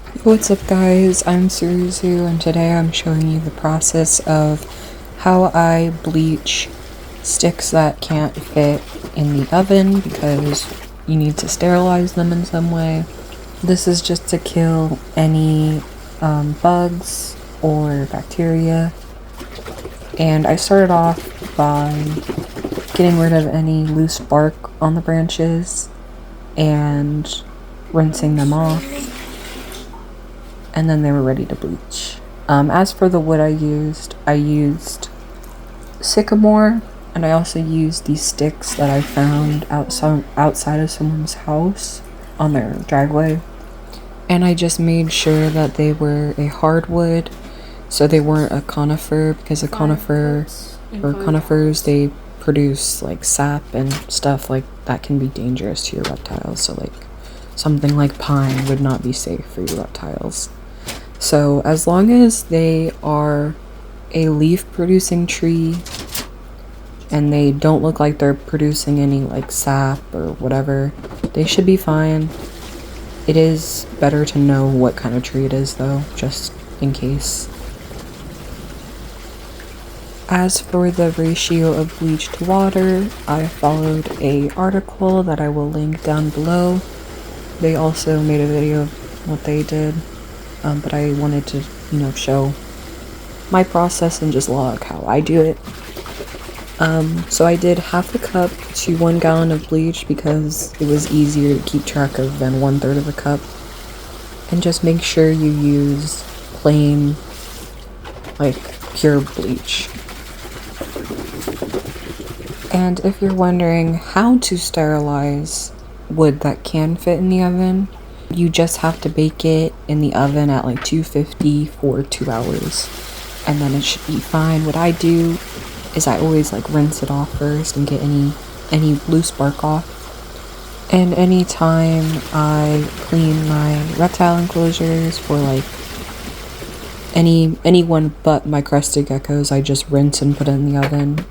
What's up guys, I'm Suruzu and today I'm showing you the process of how I bleach sticks that can't fit in the oven because you need to sterilize them in some way. This is just to kill any bugs or bacteria, and I started off by getting rid of any loose bark on the branches and rinsing them off, and then they were ready to bleach. As for the wood I used sycamore, and I also used these sticks that I found outside of someone's house on their driveway. And I just made sure that they were a hardwood, so they weren't a conifer, because a conifer or conifers, they produce like sap and stuff like that can be dangerous to your reptiles. So like something like pine would not be safe for your reptiles. So as long as they are a leaf producing tree and they don't look like they're producing any like sap or whatever, they should be fine. It is better to know what kind of tree it is though, just in case. As for the ratio of bleach to water, I followed an article that I will link down below. They also made a video of what they did. But I wanted to, show my process and just log how I do it. So I did half a cup to 1 gallon of bleach because it was easier to keep track of than 1/3 of a cup. And just make sure you use plain, like, pure bleach. And if you're wondering how to sterilize wood that can fit in the oven, you just have to bake it in the oven at like 250 for 2 hours, and then it should be fine. What I do is I always like rinse it off first and get any loose bark off. And anytime I clean my reptile enclosures for like anyone but my crested geckos, I just rinse and put it in the oven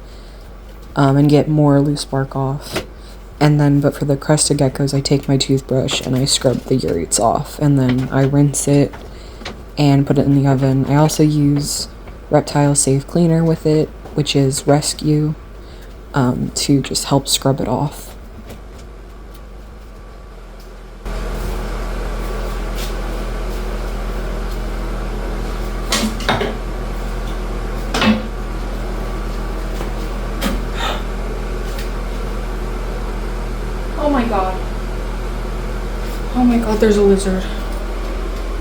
and get more loose bark off. And then, but for the crested geckos, I take my toothbrush and I scrub the urates off, and then I rinse it and put it in the oven. I also use Reptile Safe Cleaner with it, which is Rescue, to just help scrub it off. Oh my god. Oh my god, there's a lizard.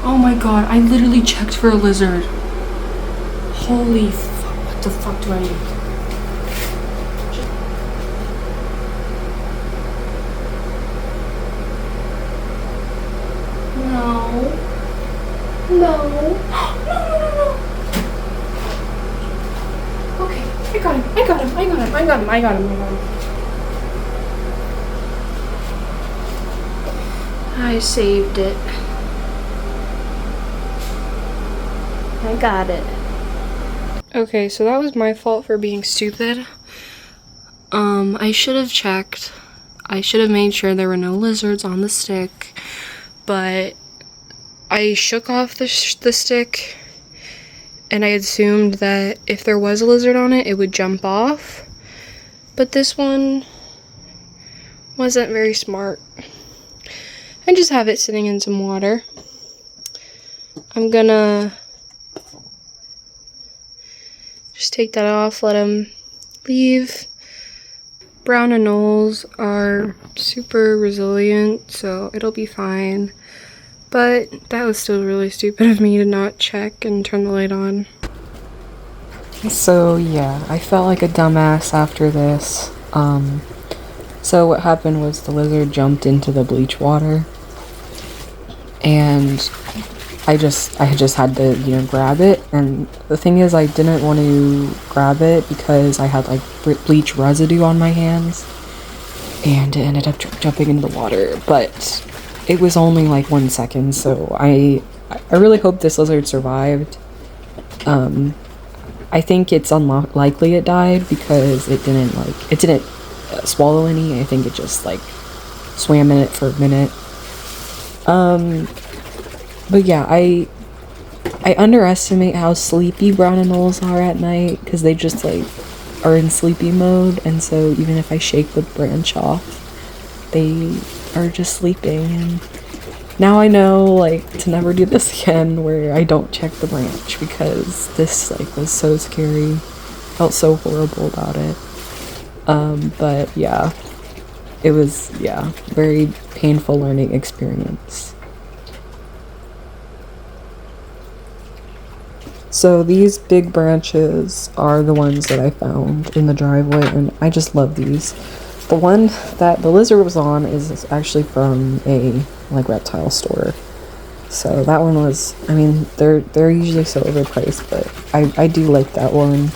Oh my god, I literally checked for a lizard. Holy fuck, what the fuck do I do? No. No. No. Okay, I got him. I saved it. I got it. Okay, so that was my fault for being stupid. I should have checked. I should have made sure there were no lizards on the stick, but I shook off the stick and I assumed that if there was a lizard on it, it would jump off. But this one wasn't very smart. And just have it sitting in some water. I'm gonna just take that off, let him leave. Brown anoles are super resilient, so it'll be fine. But that was still really stupid of me to not check and turn the light on. So yeah, I felt like a dumbass after this. So what happened was the lizard jumped into the bleach water, and I just had to, grab it. And the thing is, I didn't want to grab it because I had like bleach residue on my hands, and it ended up jumping into the water. But it was only like 1 second, so I really hope this lizard survived. I think it's unlikely it died because it didn't swallow any. I think it just like swam in it for a minute. But yeah, I underestimate how sleepy brown anoles are at night because they just like are in sleepy mode, and so even if I shake the branch off, they are just sleeping. And now I know like to never do this again where I don't check the branch, because this like was so scary. Felt so horrible about it. But yeah, it was, yeah, very painful learning experience. So these big branches are the ones that I found in the driveway, and I just love these. The one that the lizard was on is actually from a like reptile store. So that one was, I mean, they're usually so overpriced, but I do like that one.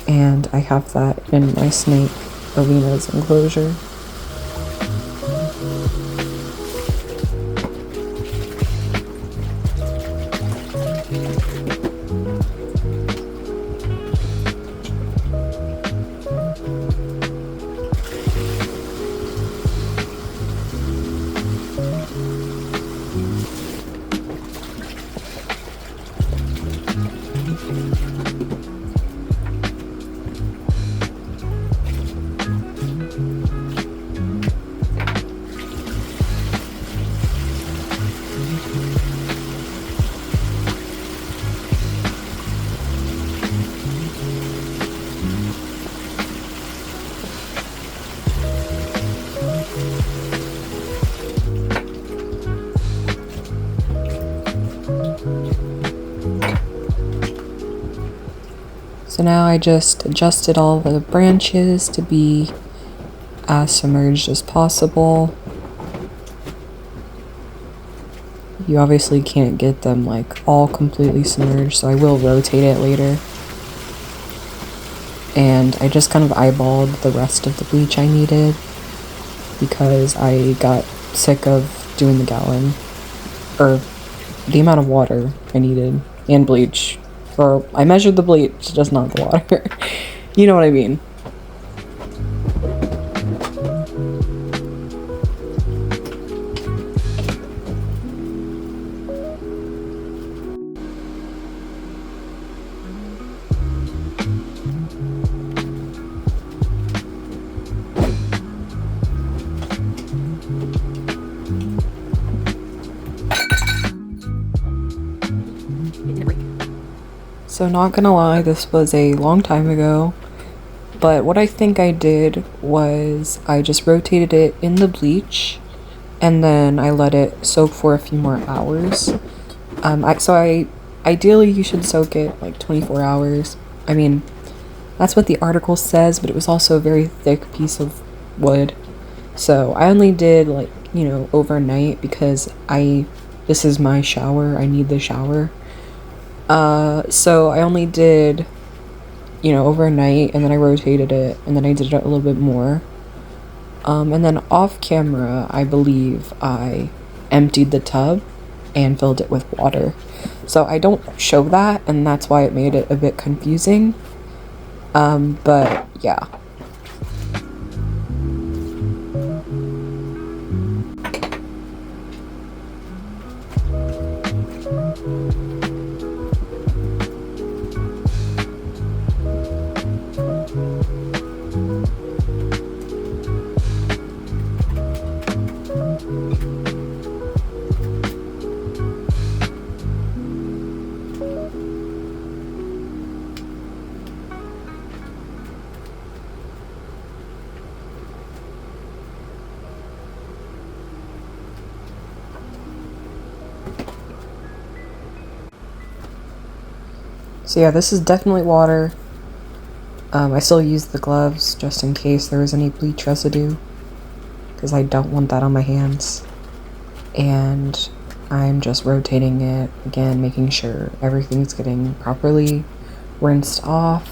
And I have that in my snake Alina's enclosure. So now I just adjusted all the branches to be as submerged as possible. You obviously can't get them like all completely submerged, so I will rotate it later. And I just kind of eyeballed the rest of the bleach I needed because I got sick of doing the gallon, or the amount of water I needed, and bleach. Or I measured the bleach, just not the water. You know what I mean. So not gonna lie, this was a long time ago, but what I think I did was I just rotated it in the bleach and then I let it soak for a few more hours. Ideally you should soak it like 24 hours. I mean, that's what the article says, but it was also a very thick piece of wood. So I only did like, you know, overnight because this is my shower. I need the shower. So I only did, you know, overnight, and then I rotated it, and then I did it a little bit more. And then off camera, I believe I emptied the tub and filled it with water. So I don't show that, and that's why it made it a bit confusing. But yeah. So yeah, this is definitely water. I still use the gloves just in case there was any bleach residue, because I don't want that on my hands. And I'm just rotating it again, making sure everything's getting properly rinsed off.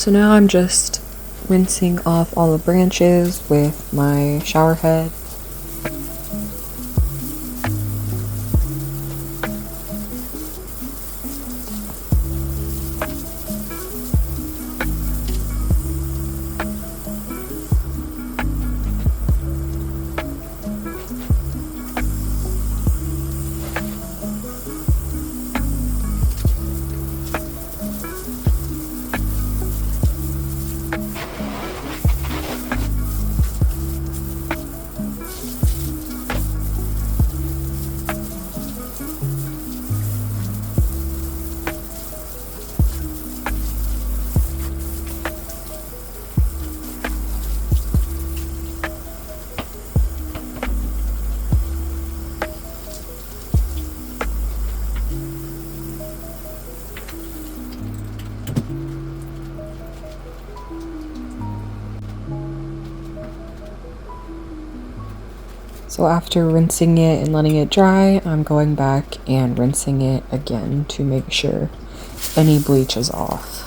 So now I'm just rinsing off all the branches with my shower head. So after rinsing it and letting it dry, I'm going back and rinsing it again to make sure any bleach is off.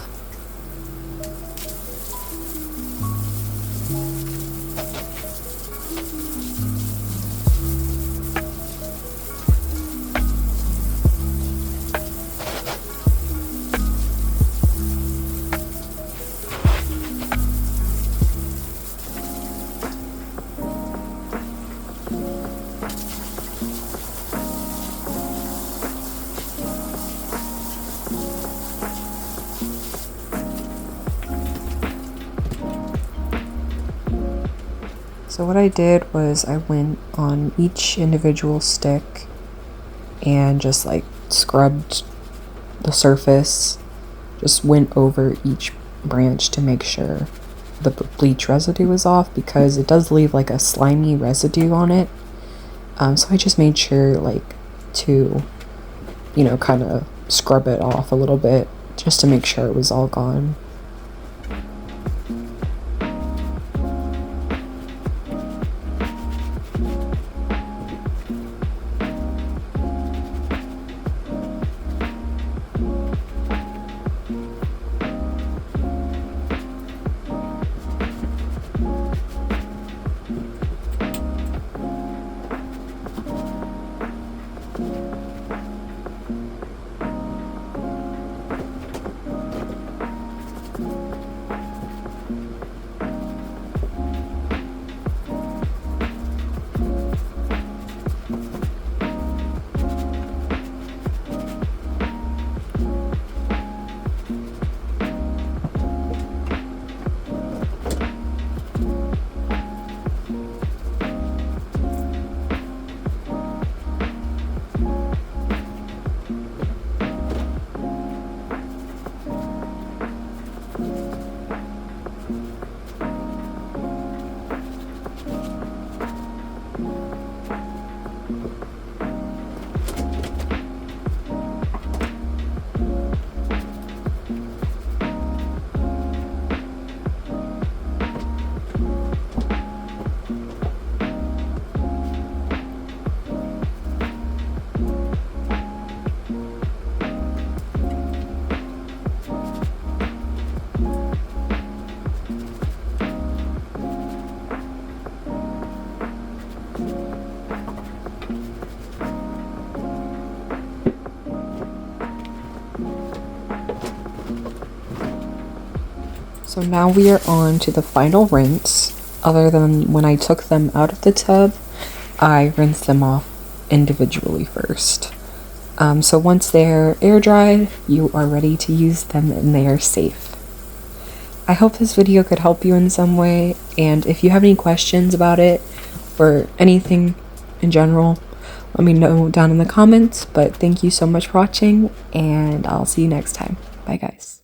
So what I did was I went on each individual stick and just like scrubbed the surface, just went over each branch to make sure the bleach residue was off, because it does leave like a slimy residue on it. So I just made sure like to, kind of scrub it off a little bit just to make sure it was all gone. So now we are on to the final rinse. Other than when I took them out of the tub, I rinsed them off individually first. So once they're air dried, you are ready to use them and they are safe. I hope this video could help you in some way, and if you have any questions about it or anything in general, let me know down in the comments. But thank you so much for watching, and I'll see you next time. Bye guys.